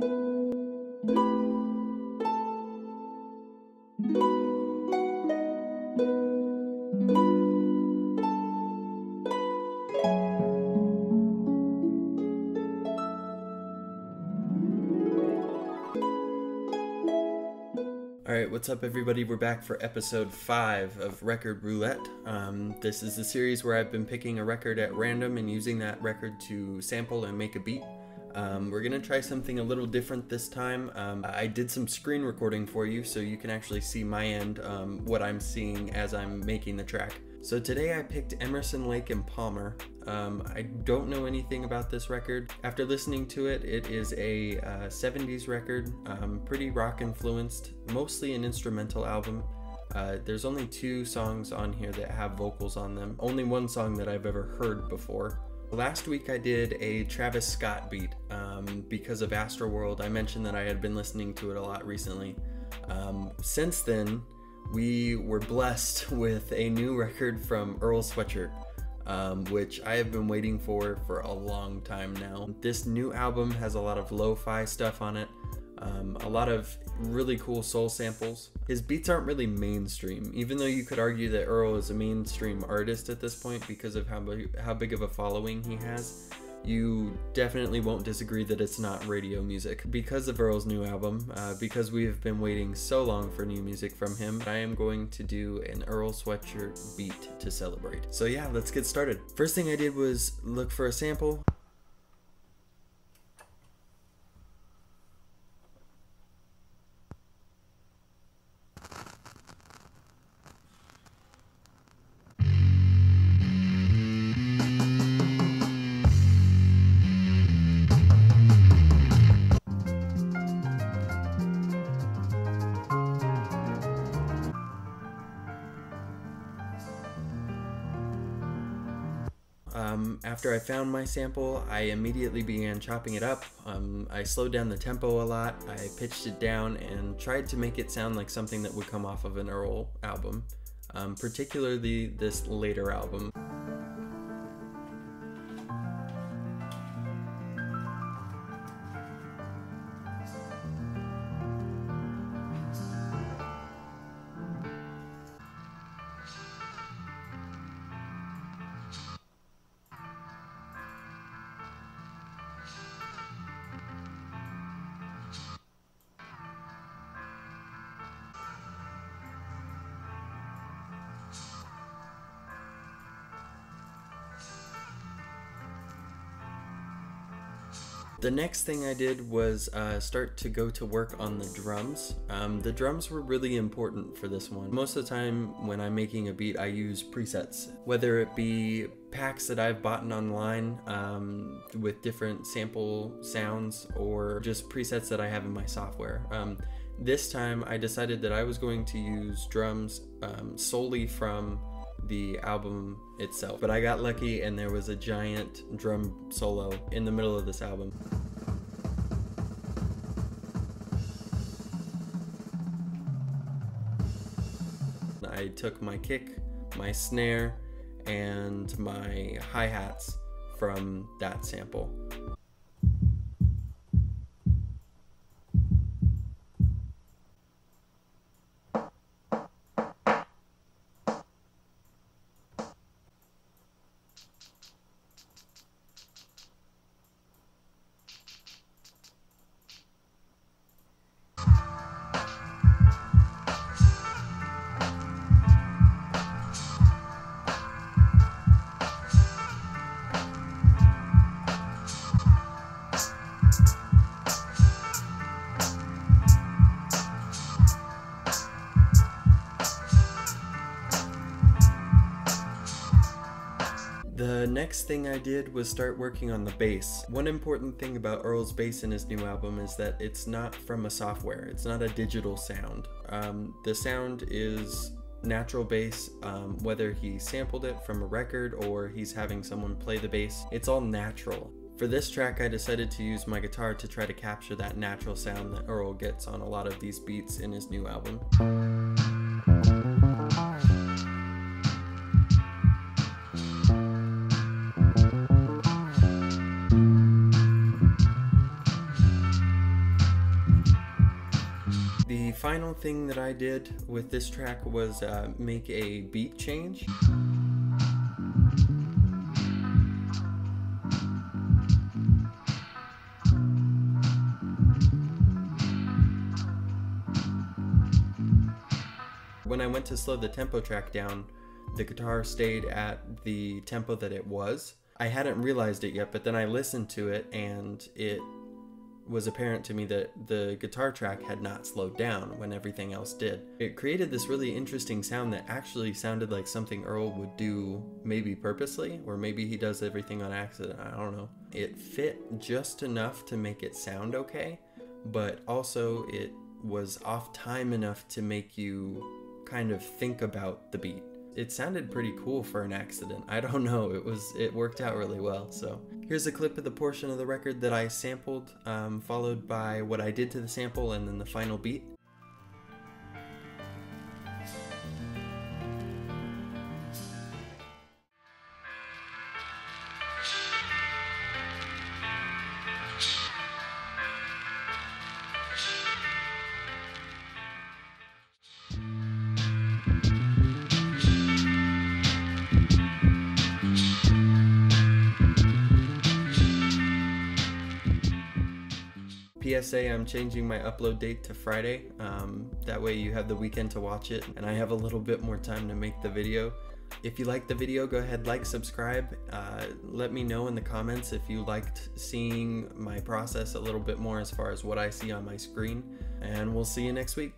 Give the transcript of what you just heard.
Alright, what's up everybody? We're back for episode 5 of Record Roulette. This is the series where I've been picking a record at random and using that record to sample and make a beat. We're gonna try something a little different this time. I did some screen recording for you so you can actually see my end, what I'm seeing as I'm making the track. So today I picked Emerson, Lake and Palmer. I don't know anything about this record. After listening to it, it is a 70's record, pretty rock influenced, mostly an instrumental album. There's only 2 songs on here that have vocals on them. Only one song that I've ever heard before. Last week I did a Travis Scott beat because of Astroworld. I mentioned that I had been listening to it a lot recently. Since then, we were blessed with a new record from Earl Sweatshirt, which I have been waiting for a long time now. This new album has a lot of lo-fi stuff on it, a lot of really cool soul samples. His beats aren't really mainstream, even though you could argue that Earl is a mainstream artist at this point because of how big of a following he has. You definitely won't disagree that it's not radio music. Because of Earl's new album, because we have been waiting so long for new music from him, I am going to do an Earl Sweatshirt beat to celebrate. So yeah, let's get started. First thing I did was look for a sample. After I found my sample, I immediately began chopping it up. I slowed down the tempo a lot, I pitched it down, and tried to make it sound like something that would come off of an Earl album, particularly this later album. The next thing I did was start to go to work on the drums. The drums were really important for this one. Most of the time when I'm making a beat, I use presets, whether it be packs that I've bought online with different sample sounds or just presets that I have in my software. This time I decided that I was going to use drums solely from the album itself, but I got lucky and there was a giant drum solo in the middle of this album. I took my kick, my snare, and my hi-hats from that sample. The next thing I did was start working on the bass. One important thing about Earl's bass in his new album is that it's not from a software. It's not a digital sound. The sound is natural bass, whether he sampled it from a record or he's having someone play the bass. It's all natural. For this track, I decided to use my guitar to try to capture that natural sound that Earl gets on a lot of these beats in his new album. thing that I did with this track was make a beat change. When I went to slow the tempo track down, the guitar stayed at the tempo that it was. I hadn't realized it yet, but then I listened to it and it was apparent to me that the guitar track had not slowed down when everything else did. It created this really interesting sound that actually sounded like something Earl would do maybe purposely, or maybe he does everything on accident, I don't know. It fit just enough to make it sound okay, but also it was off time enough to make you kind of think about the beat. It sounded pretty cool for an accident. I don't know, it worked out really well. So here's a clip of the portion of the record that I sampled, followed by what I did to the sample and then the final beat. PSA, I'm changing my upload date to Friday. That way you have the weekend to watch it and I have a little bit more time to make the video. If you liked the video, go ahead, like, subscribe. Let me know in the comments if you liked seeing my process a little bit more as far as what I see on my screen. And we'll see you next week.